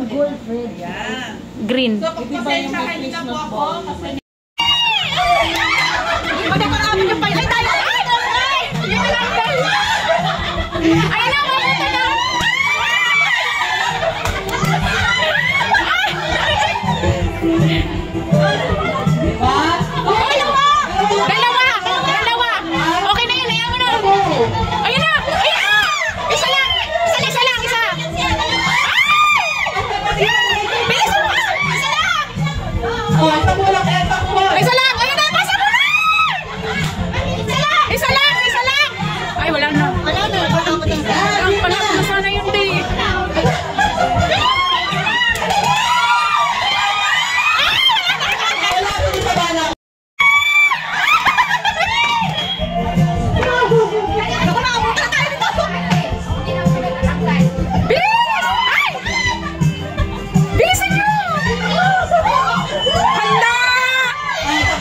Gold red. Yan. Green. So, pasensya kayo na po ako. Kasi... Magkakarami yung pala. Ay, tayo! Ay! Ay, na! Mabuta na! Diba? Dalawa! Dalawa! Okay na yun, ayaw mo na! Ayun na! Ayun na! Isa lang! Isa lang! Bilis mo! Isa lang! Oh, ito mo lang, ito mo! Isa lang! Ayun na! Pasa mo na! Isa lang! Ay, wala na. Ang pala ko na sana yun, di.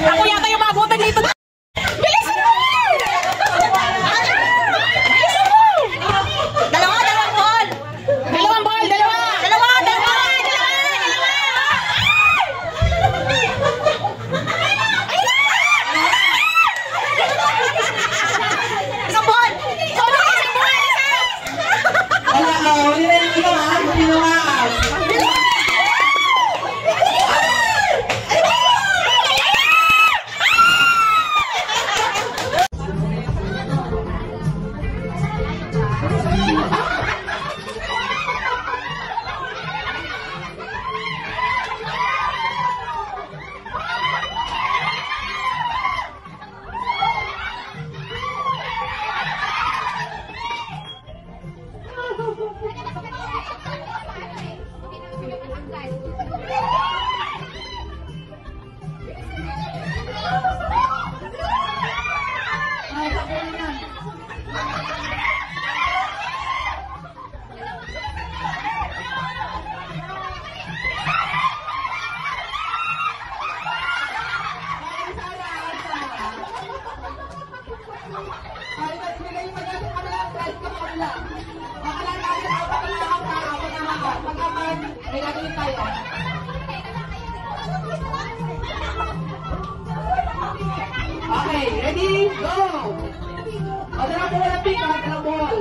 Ako yata yung mabutan dito. Bilisan mo! Bilisan mo! Dalawang ball! Dalawa! Isang ball! Wala, hindi na yung ginawa. Okay, ready? Go! O, dala po wala pick, dala ball.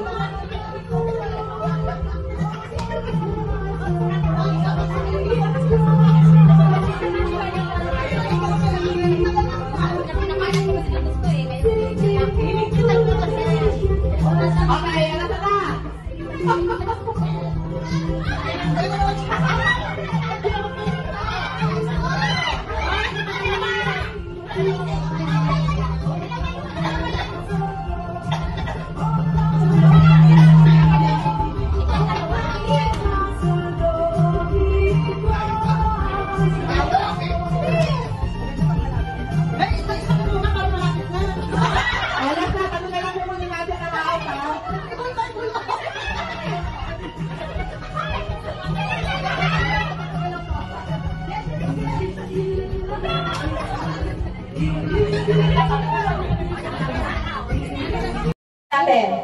Okay, ano na?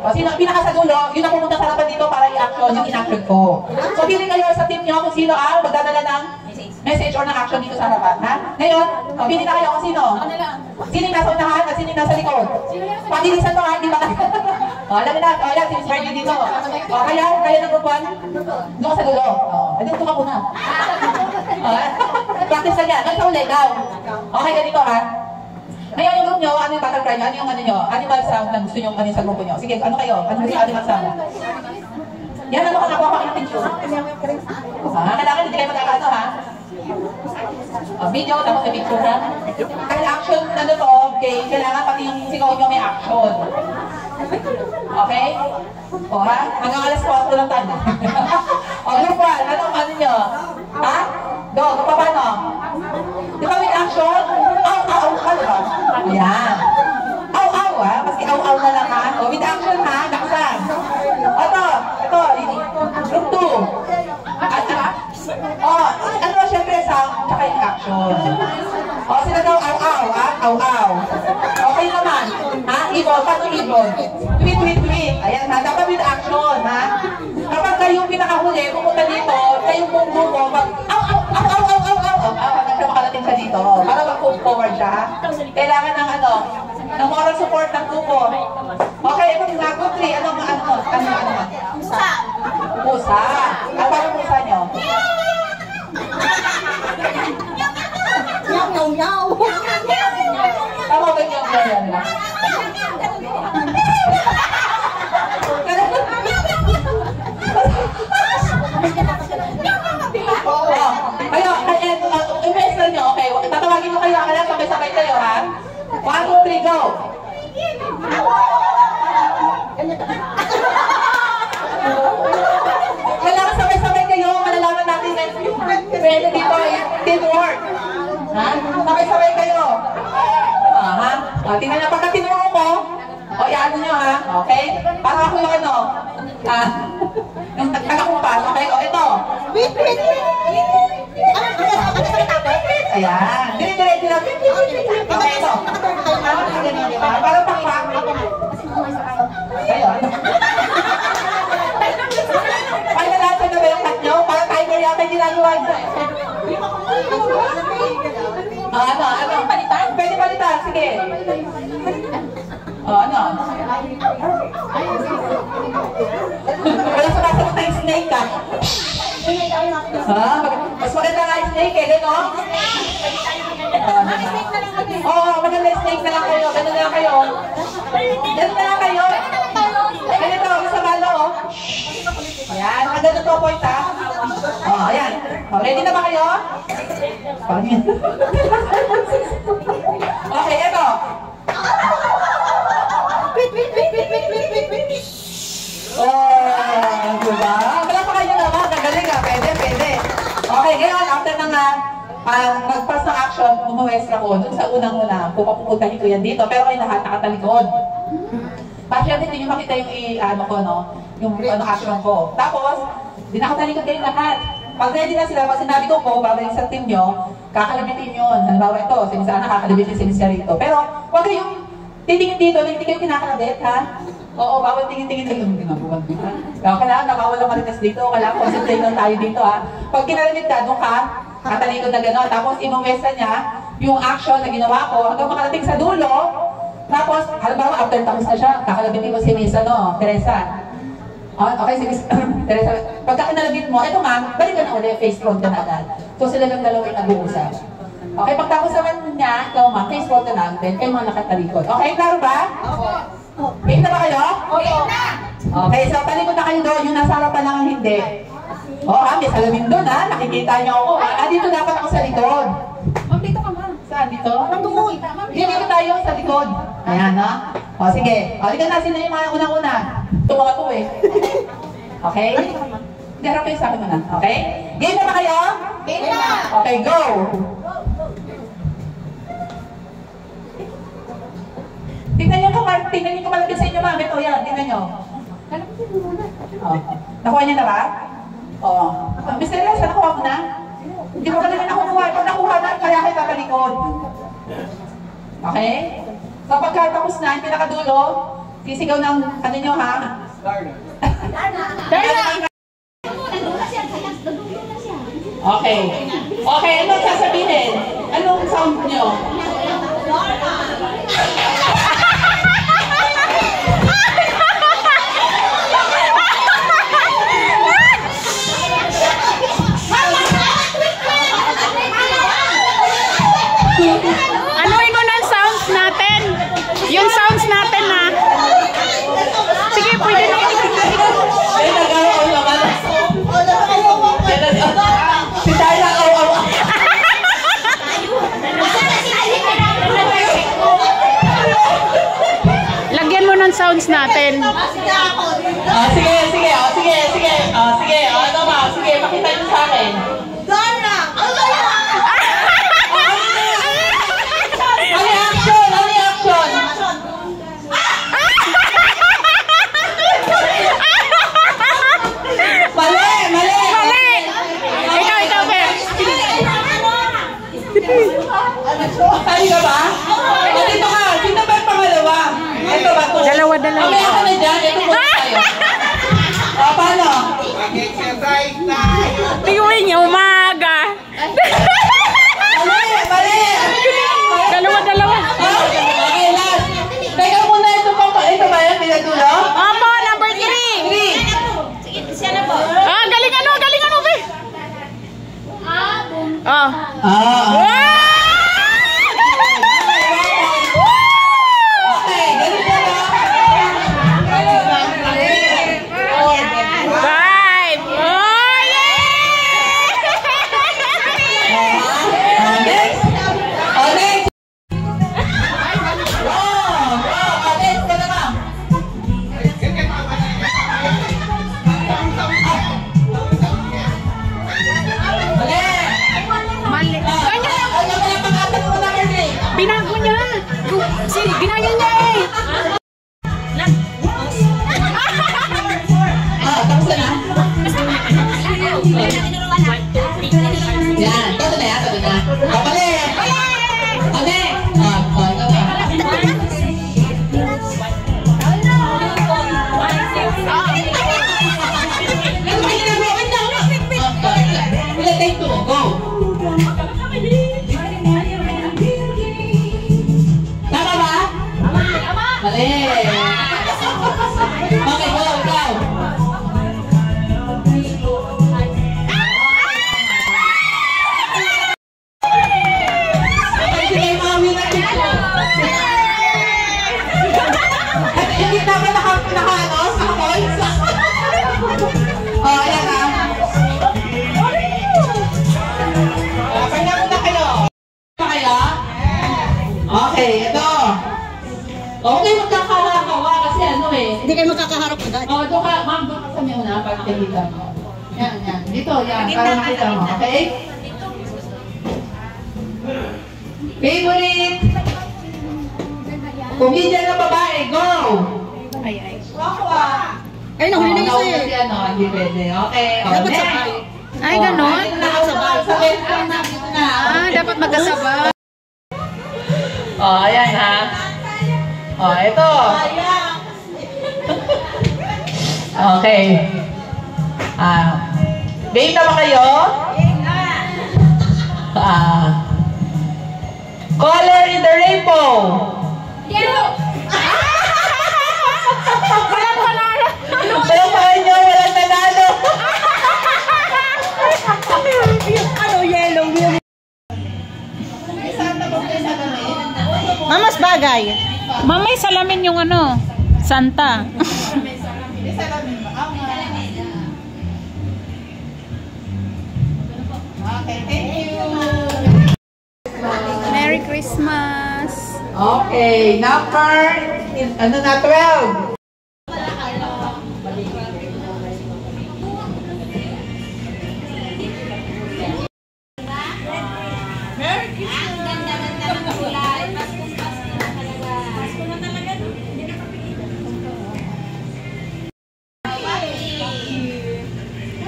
O, sino ang pinaka sa dulo, yun ang pumunta sa harapan dito para i-action yung in-action ko. So, pili kayo sa team nyo kung sino ang magdadala ng message or ng action dito sa harapan, ha? Ngayon, o, pili na kayo kung sino. Sino yung nasa unahan at sino yung nasa likod. Pabilisan to, ha? Hindi ba? O, alam mo na, o, yan, si Fergie dito. O, kaya ng grupuan, doon ka sa dulo. O, dito ka muna. O, practice na yan. Ito ulit, daw. Okay, ganito, ha? Ngayon yung group nyo, ano yung battle cry nyo? Ano yung ano nyo? Animal sound na gusto nyo ano sa grupo nyo? Sige, ano kayo? Ano yung animal sound? Yan, ano ka nakuha ko ng picture? Kailangan hindi kayo magkakaano, ha? Video, tapos sa picture, ha? Kaya action na to, okay? Kailangan pati yung sigaw nyo may action. Okay? O, ha? Hanggang alas 4 lang tayo. O, group 1, ano nyo? Ha? Go, paano? Di ba with action? Aw, ka ba? Ayan. Aw, ha? Maski aw na lang, ha? O, with action, ha? Nakasan. Ito, group 2. O, ano, syempre, sound, tsaka yung action. O, sila daw, aw, ha? Aw. Okay naman. Ha? ibon? Paano ibon? Tweet, tweet, tweet. Ayan ha, dapat with action, ha? Kapag kayong pinakahuli, pupunta dito, kayong bumbuko, hanggang siya makalating siya dito. Para mag-move forward siya, ha? Kailangan ng ng moral support ng grupo. Okay, ito na, group 3, ano? Pusa. Pusa. Ano ba yung pusa nyo? Nyaw. Tama ba yung ganyan lang? Kayo, i-mess lang nyo, okay? Tatawagin nyo kayo, akala sabay-sabay kayo, ha? 1, 2, 3, go! Kailangan sabay-sabay kayo, malalaman natin na pwede dito ay teamwork. Ha? Sabay-sabay kayo. Ha? Tingnan nyo, pagka tinuro ko, iano nyo, ha? Okay? Para ako yung yung taga-kumpas, okay? Ito. Wait. Ayan. Dire-diretso na. Okay, ito. Para pang-pang. Ayun. Painalatan na ba yung cut nyo? Para timer yata yung ginagawa nyo. Ano? Palitan? Pwede palitan. Sige. Ano? Wala sa kasagot na yung snake, ha? Mas maganda nga yung snake, gano'n? Oo, maganda yung snake na lang kayo. Gano'n na lang kayo. Gano'n na lang kayo. Ganito, sa balo, ayan, ganun 2 point, ha? Ayan. Ready na ba kayo? Okay, ito. Wait. Diba? Wala pa kayo naman. Nagaling, ha? Pwede. Okay, ngayon, after ng mag-pass ng action, umuwestra ko. Doon sa unang-una, pupuntahin ko yan dito. Pero kayo lahat nakatalikod. Bakit hindi nyo makita yung action ko. Tapos, di nakatalikod kayo lahat. Pag ready na sila, pag sinabi ko po, babalik sa team nyo, kakalabitin yun. Halimbawa ito, sinisana kakalabitin sinisya rito. Pero, huwag kayong titingin dito, hindi kayo kinakalabit, ha? Oo, bawal tingin-tingin dito. Ginagawa dito, ha? Kailangan nakawal ang marites dito, kailangan concentrate lang tayo dito, ha? Pag kinalabit ka, doon ka, katalikod na gano'n. Tapos, imumesa niya, yung action na ginawa ko, hanggang makarating sa dulo. Tapos, halimbawa, after tapos na siya, kakalabitin ko si Miss, Teresa. Okay, sige, Teresa, pagka kinalabit mo, eto nga, balik ka na ulit, face front ka na agad. So, sila lang dalawa yung nag-uusap. Okay, pagtapos naman niya, ikaw ma, face front ka na, then kayo mga nakatalikod. Okay, klaro ba? Game na ba kayo? Okay, so talikod na kayo doon, yung nasa harapan lang ang hindi. May salamin doon, ha? Nakikita niyo ako. Dito dapat ako sa likod. Dito ka, ma'am. Saan dito? Dito tayo sa likod. Ayan, ha? Sige. Likan na sila yung mga unang-una. Ito mga to, eh. Okay? Harap kayo sa akin muna. Okay? Game na ba kayo? Game na! Okay, go! Tingnan nyo kung malapit sa inyo, ma'am. Ito, yan. Tingnan nyo. Nakuha niya na ba? Mr. Teresa, nakuha mo na? Hindi mo kanina nakukuha. Pag nakuha na, kaya kayo kakalikod. Okay? So pagkatapos na, yung pinakadulo, sisigaw ng ano nyo, ha? Darna! Okay. Okay, anong sasabihin? Anong sound nyo? Anuin mo ng sounds natin. Yung sounds natin, ha? Sige, pwede na. Si Darna, Lagyan mo ng sounds natin. Sige. Ano ba? Sige, pakita nyo sa akin. Darna! Tayo ka ba? Dito ka. Sino ba yung pangalawa? Ito dalawa. Mamaya ka na dyan, ito po tayo. O, paano? Tingnan niya, umaga. Mali, mali. Dalawa. Okay, last. Teka muna, ito ba yan, pinadulo? Opo, number 3. 3. Sige, siya na po. Ah, galing ano, be. Ah. Okay, ganun po na. 5. Oh, yeah! Next. Next. Next ka na, ma'am. Mali. Ano ba yung pangatag mo na, Ernie? Binago niya. Ginaya niya eh. Tapos na? Yan, todo na yan, todo na. Kapali! Kapali! Ito ba? Ano ba ginagawa? Wait lang, wala, take two, go! Tama ba? Mali! Okay, go, ikaw! Hindi naman naka-points. Ayan na. Kanya muna kayo. Pa kaya? Okay, ito. Okay, magkakahawa kasi ano eh. Hindi kayo makakaharap agad. Doon ka, ma'am, doon ka sa may una para makikita mo. Yan. Dito, yan, para makita mo. Okay? Favorite comedian na babae, go! Ay, nahuli na isa Kasi eh. hindi pwede. Okay, Dapat next. sabay. Ay, ganon. Sabay na, dito na. Dapat magkasabay. Ayan ha. Ito. Okay. Game na ba kayo? Color in the rainbow. Walang panyo, walang nanalo. Ano, yellow. Mas bagay. Mamay salamin yung ano, Santa. Okay, thank you. Merry Christmas. Okay, number, ano na, 12.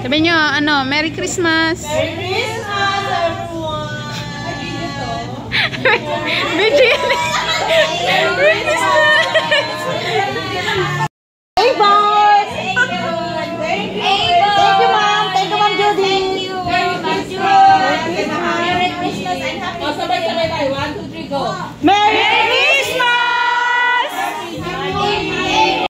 Sabi nyo, ano, Merry Christmas. Merry Christmas, everyone! Merry Christmas. Hey, boss! Thank you, ma'am. Thank you, ma'am Judy. Merry Christmas and happy Merry